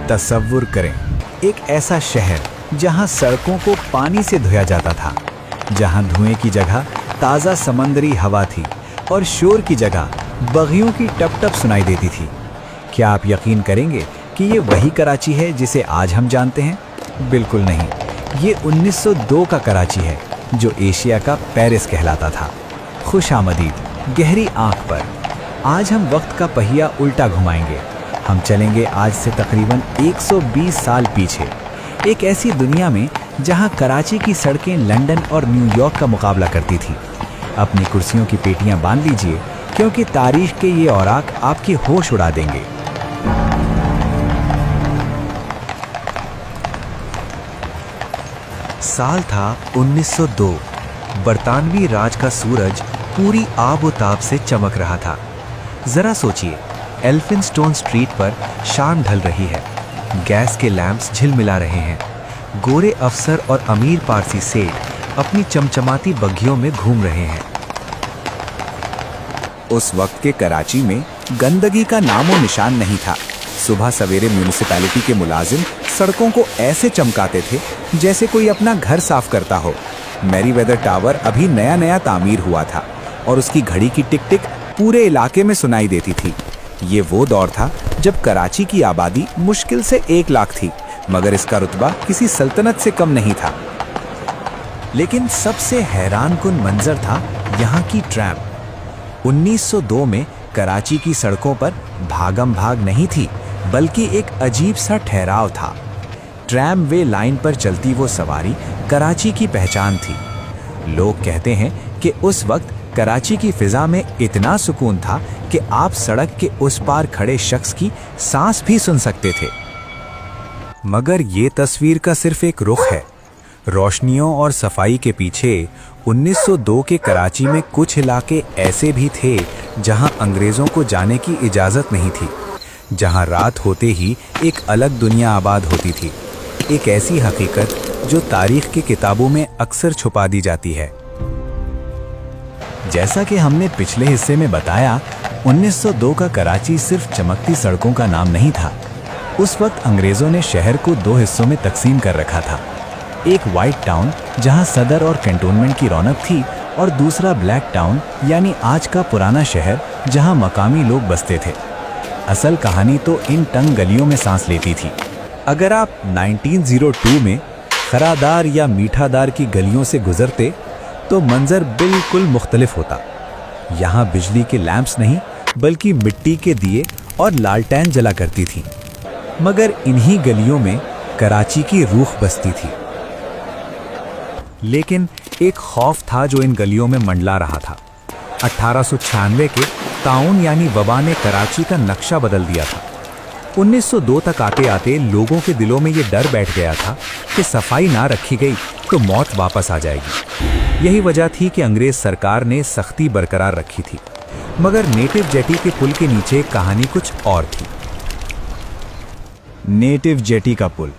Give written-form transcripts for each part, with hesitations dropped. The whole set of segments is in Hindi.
तसव्वुर करें, एक ऐसा शहर जहां सड़कों को पानी से धोया जाता था, जहां धुएं की जगह ताज़ा समंदरी हवा थी और शोर की जगह बगियों की टप-टप सुनाई देती थी। क्या आप यकीन करेंगे कि ये वही कराची है जिसे आज हम जानते हैं? बिल्कुल नहीं, ये 1902 का कराची है, जो एशिया का पेरिस कहलाता था। खुशामदीद, गहरी आंख पर। आज हम वक्त का पहिया उल्टा घुमाएंगे। हम चलेंगे आज से तकरीबन 120 साल पीछे, एक ऐसी दुनिया में जहां कराची की सड़कें लंदन और न्यूयॉर्क का मुकाबला करती थी। अपनी कुर्सियों की पेटियां बांध लीजिए, क्योंकि तारीख के ये औराक आपके होश उड़ा देंगे। साल था 1902। बरतानवी राज का सूरज पूरी आबोताब से चमक रहा था। जरा सोचिए, एल्फिनस्टोन स्ट्रीट पर शाम ढल रही है, गैस के लैंप्स झिलमिला रहे हैं, गोरे अफसर और अमीर पारसी सेठ अपनी चमचमाती बग्घियों में घूम रहे हैं। उस वक्त के कराची में गंदगी का नामो निशान नहीं था। सुबह सवेरे म्यूनिसिपैलिटी के मुलाजिम सड़कों को ऐसे चमकाते थे जैसे कोई अपना घर साफ करता हो। मैरीवेदर टावर अभी नया नया तामीर हुआ था और उसकी घड़ी की टिक टिक पूरे इलाके में सुनाई देती थी। ये वो दौर था जब कराची की आबादी मुश्किल से 1 लाख थी, मगर इसका रुतबा किसी सल्तनत से कम नहीं था। लेकिन सबसे हैरानकुन मंजर था यहाँ की ट्रैम। 1902 में कराची की सड़कों पर भागम भाग नहीं थी, बल्कि एक अजीब सा ठहराव था। ट्रैम वे लाइन पर चलती वो सवारी कराची की पहचान थी। लोग कहते हैं कि उस वक्त कराची की फिजा में इतना सुकून था कि आप सड़क के उस पार खड़े शख्स की सांस भी सुन सकते थे। मगर ये तस्वीर का सिर्फ एक रुख है। रोशनियों और सफाई के पीछे 1902 के कराची में कुछ इलाके ऐसे भी थे जहां अंग्रेजों को जाने की इजाज़त नहीं थी, जहां रात होते ही एक अलग दुनिया आबाद होती थी, एक ऐसी हकीकत जो तारीख की किताबों में अक्सर छुपा दी जाती है। जैसा कि हमने पिछले हिस्से में बताया, 1902 का कराची सिर्फ चमकती सड़कों का नाम नहीं था। उस वक्त अंग्रेजों ने शहर को 2 हिस्सों में तकसीम कर रखा था। एक वाइट टाउन जहां सदर और कैंटोनमेंट की रौनक थी, और दूसरा ब्लैक टाउन यानी आज का पुराना शहर जहां मकामी लोग बसते थे। असल कहानी तो इन तंग गलियों में सांस लेती थी। अगर आप 1902 में खरादार या मीठादार की गलियों से गुजरते तो मंजर बिल्कुल मुख्तलिफ होता। यहाँ बिजली के लैंप्स नहीं, बल्कि मिट्टी के दिए और लालटेन जला करती थी। मगर इन्हीं गलियों में कराची की रूह बसती थी। लेकिन एक खौफ था जो इन गलियों में मंडला रहा था। 1896 के ताउन यानी वबा ने कराची का नक्शा बदल दिया था। 1902 तक आते आते लोगों के दिलों में ये डर बैठ गया था कि सफाई ना रखी गई तो मौत वापस आ जाएगी। यही वजह थी कि अंग्रेज सरकार ने सख्ती बरकरार रखी थी। मगर नेटिव जेटी के पुल के नीचे कहानी कुछ और थी। नेटिव जेटी का पुल,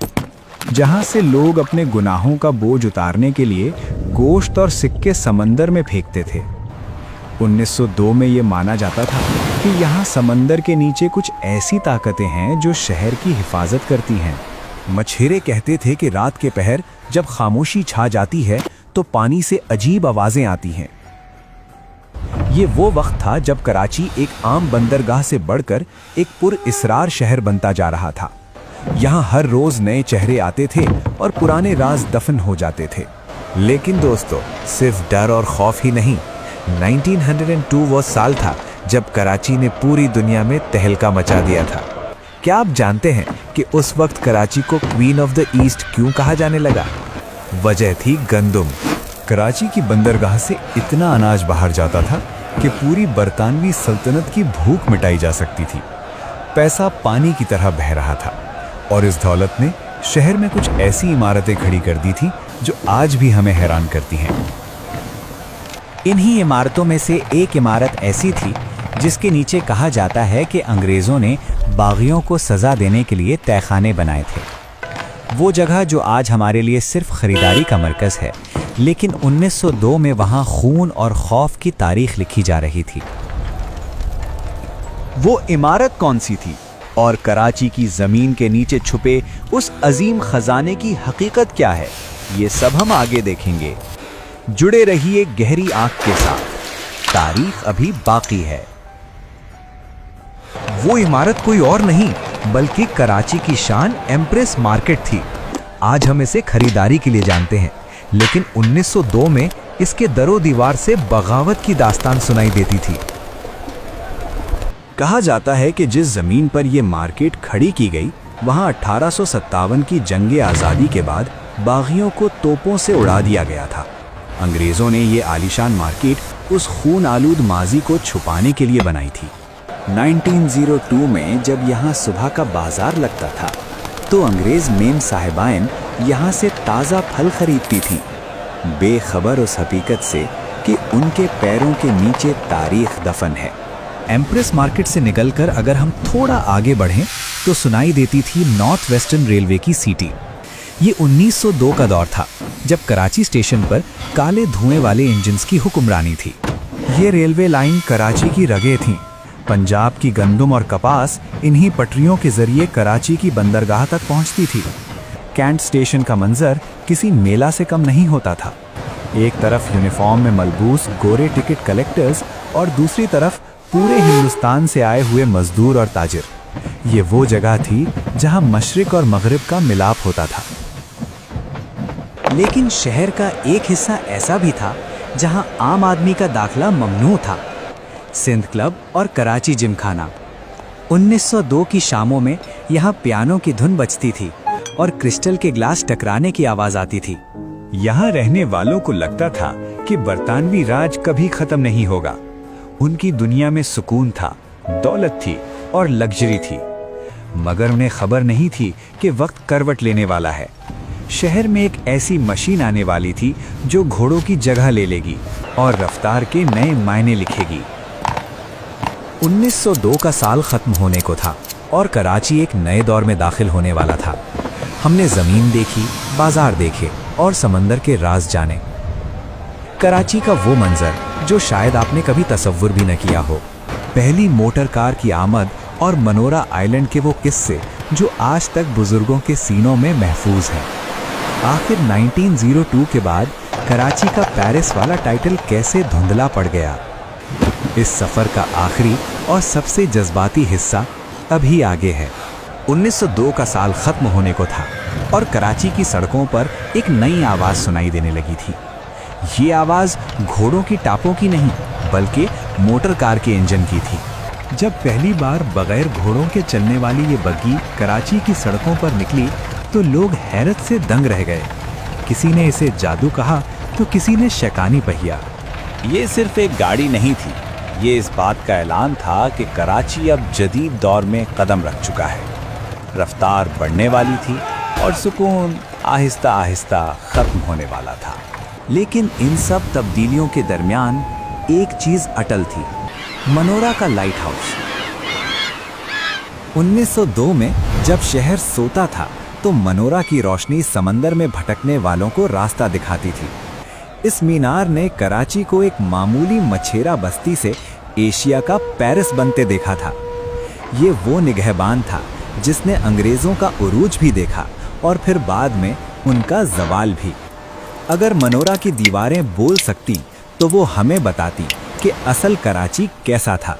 जहां से लोग अपने गुनाहों का बोझ उतारने के लिए गोश्त और सिक्के समंदर में फेंकते थे। 1902 में ये माना जाता था कि यहाँ समंदर के नीचे कुछ ऐसी ताकतें हैं जो शहर की हिफाजत करती हैं। मछेरे कहते थे कि रात के पहर जब खामोशी छा जाती है तो पानी से अजीब आवाजें आती हैं। ये वो वक्त था जब कराची एक आम बंदरगाह से बढ़कर एक पुरइसरार शहर बनता जा रहा था। यहाँ हर रोज नए चेहरे आते थे और पुराने राज दफन हो जाते थे। लेकिन दोस्तों, सिर्फ डर और खौफ ही नहीं, 1902 वो साल था जब कराची ने पूरी दुनिया में तहलका मचा दिया था। क्या आप जानते हैं कि उस वक्त कराची को क्वीन ऑफ द ईस्ट क्यों कहा जाने लगा? वजह थी गंदुम। कराची की बंदरगाह से इतना अनाज बाहर जाता था कि पूरी बरतानवी सल्तनत की भूख मिटाई जा सकती थी। पैसा पानी की तरह बह रहा था और इस दौलत ने शहर में कुछ ऐसी इमारतें खड़ी कर दी थी जो आज भी हमें हैरान करती हैं। इन्हीं इमारतों में से एक इमारत ऐसी थी जिसके नीचे कहा जाता है कि अंग्रेज़ों ने बागियों को सज़ा देने के लिए तहखाने बनाए थे। वो जगह जो आज हमारे लिए सिर्फ ख़रीदारी का मरकज़ है, लेकिन 1902 में वहाँ खून और खौफ की तारीख लिखी जा रही थी। वो इमारत कौन सी थी? और कराची की जमीन के नीचे छुपे उस अजीम खजाने की हकीकत क्या है, ये सब हम आगे देखेंगे। जुड़े रहिए गहरी आंख के साथ, तारीख अभी बाकी है। वो इमारत कोई और नहीं बल्कि कराची की शान एम्प्रेस मार्केट थी। आज हम इसे खरीदारी के लिए जानते हैं, लेकिन 1902 में इसके दरो दीवार से बगावत की दास्तान सुनाई देती थी। कहा जाता है कि जिस जमीन पर यह मार्केट खड़ी की गई, वहां 1857 की जंगे आज़ादी के बाद बागियों को तोपों से उड़ा दिया गया था। अंग्रेज़ों ने ये आलीशान मार्केट उस खून आलूद माजी को छुपाने के लिए बनाई थी। 1902 में जब यहाँ सुबह का बाजार लगता था, तो अंग्रेज़ मेम साहिबाइन यहाँ से ताज़ा फल खरीदती थीं, बेखबर उस हकीकत से कि उनके पैरों के नीचे तारीख दफन है। एम्प्रेस मार्केट से निकलकर अगर हम थोड़ा आगे बढ़ें तो सुनाई देती थी नॉर्थ वेस्टर्न रेलवे की सीटी। ये 1902 का दौर था, जब कराची स्टेशन पर काले धुएं वाले इंजन्स की हुक्मरानी थी। ये रेलवे लाइन कराची की रगें थीं। पंजाब की गंदुम और कपास इन्हीं पटरियों के जरिए कराची की बंदरगाह तक पहुंचती थी। कैंट स्टेशन का मंजर किसी मेला से कम नहीं होता था। एक तरफ यूनिफॉर्म में मलबूस गोरे टिकट कलेक्टर्स और दूसरी तरफ पूरे हिंदुस्तान से आए हुए मजदूर और ताजिर। ये वो जगह थी जहां मशरिक और मगरिब का मिलाप होता था। लेकिन शहर का एक हिस्सा ऐसा भी था जहां आम आदमी का दाखला ममनू था। सिंध क्लब और कराची जिमखाना। 1902 की शामों में यहाँ पियानो की धुन बजती थी और क्रिस्टल के ग्लास टकराने की आवाज आती थी। यहाँ रहने वालों को लगता था कि बरतानवी राज कभी खत्म नहीं होगा। उनकी दुनिया में सुकून था, दौलत थी और लग्जरी थी, मगर उन्हें खबर नहीं थी कि वक्त करवट लेने वाला है। शहर में एक ऐसी मशीन आने वाली थी जो घोड़ों की जगह ले लेगी और रफ्तार के नए मायने लिखेगी। 1902 का साल खत्म होने को था और कराची एक नए दौर में दाखिल होने वाला था। हमने जमीन देखी, बाजार देखे और समंदर के राज जाने। कराची का वो मंजर जो शायद आपने कभी तसव्वुर भी न किया हो। पहली मोटर कार की आमद और मनोरा आइलैंड के वो किस्से जो आज तक बुजुर्गों के सीनों में महफूज हैं। आखिर 1902 के बाद कराची का पेरिस वाला टाइटल कैसे धुंधला पड़ गया। इस सफर का आखिरी और सबसे जज्बाती हिस्सा अभी आगे है। 1902 का साल खत्म होने को था और कराची की सड़कों पर एक नई आवाज सुनाई देने लगी थी। ये आवाज घोड़ों की टापों की नहीं बल्कि मोटर कार के इंजन की थी। जब पहली बार बगैर घोड़ों के चलने वाली ये बग्गी कराची की सड़कों पर निकली तो लोग हैरत से दंग रह गए। किसी ने इसे जादू कहा तो किसी ने शैतानी पहिया। ये सिर्फ एक गाड़ी नहीं थी, ये इस बात का ऐलान था कि कराची अब जदीद दौर में कदम रख चुका है। रफ्तार बढ़ने वाली थी और सुकून आहिस्ता आहिस्ता खत्म होने वाला था। लेकिन इन सब तब्दीलियों के दरमियान एक चीज अटल थी, मनोरा का लाइट हाउस। 1902 में जब शहर सोता था तो मनोरा की रोशनी समंदर में भटकने वालों को रास्ता दिखाती थी। इस मीनार ने कराची को एक मामूली मछेरा बस्ती से एशिया का पेरिस बनते देखा था। ये वो निगहबान था जिसने अंग्रेजों का उरूज भी देखा और फिर बाद में उनका जवाल भी। अगर मनोरा की दीवारें बोल सकती तो वो हमें बताती कि असल कराची कैसा था।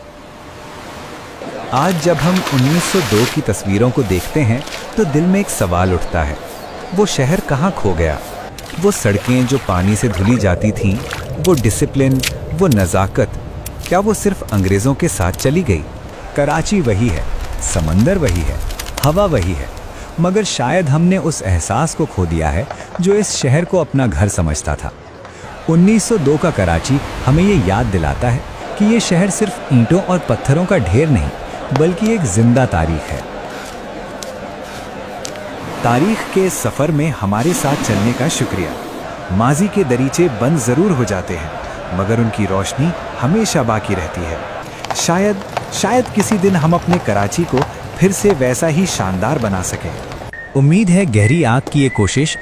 आज जब हम 1902 की तस्वीरों को देखते हैं तो दिल में एक सवाल उठता है, वो शहर कहाँ खो गया? वो सड़कें जो पानी से धुली जाती थीं, वो डिसिप्लिन, वो नज़ाकत, क्या वो सिर्फ अंग्रेज़ों के साथ चली गई? कराची वही है, समंदर वही है, हवा वही है, मगर शायद हमने उस एहसास को खो दिया है जो इस शहर को अपना घर समझता था। 1902 का कराची हमें ये याद दिलाता है कि ये शहर सिर्फ ईंटों और पत्थरों का ढेर नहीं बल्कि एक जिंदा तारीख है। तारीख के सफ़र में हमारे साथ चलने का शुक्रिया। माजी के दरीचे बंद ज़रूर हो जाते हैं मगर उनकी रोशनी हमेशा बाकी रहती है। शायद किसी दिन हम अपने कराची को फिर से वैसा ही शानदार बना सकें। उम्मीद है गहरी आंख की ये कोशिश